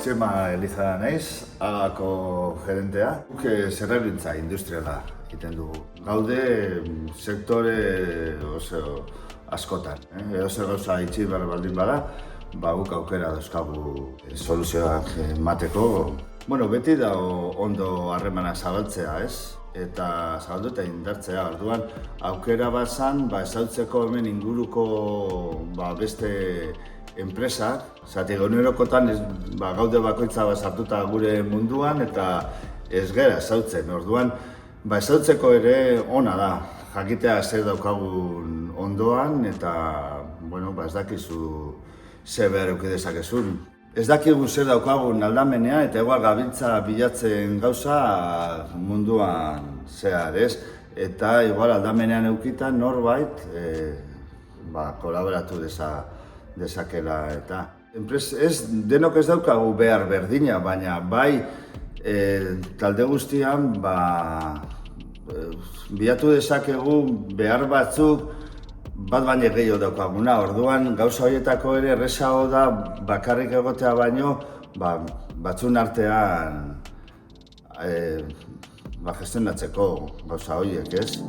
Txema Elizara naiz, Agako gerentea. Guk zerrergintza industriala egiten dugu. Gaude sektore oso askotan. Edozer gauza itxi behar baldin bada, guk aukera dauzkagu soluzioak emateko. Beti da ondo harremana zabaltzea, ez? Eta zabaldu eta indartzea. Orduan, aukera bazan, ezautzeko hemen inguruko beste enpresak, zati gonerokotan gaude bakoitza sartuta gure munduan eta ez gara ezautzen. Orduan, ezautzeko ere ona da, jakitea zer daukagun ondoan eta ez dakizu zer behar eduki dezakezun. Ez dakigu zer daukagun aldamenean eta igual gabiltza bilatzen gauza munduan zehar, ez? Eta igual aldamenean eukitan norbait kolaboratu dezakela eta. Ez denok ez daukagu behar berdina, baina bai talde guztian bilatu dezakegu behar batzuk bat baina gehiago daukaguna. Orduan gauza horietako ere errazago da bakarrik egotea baino batzun artean gestionatzeko gauza horiek, ez?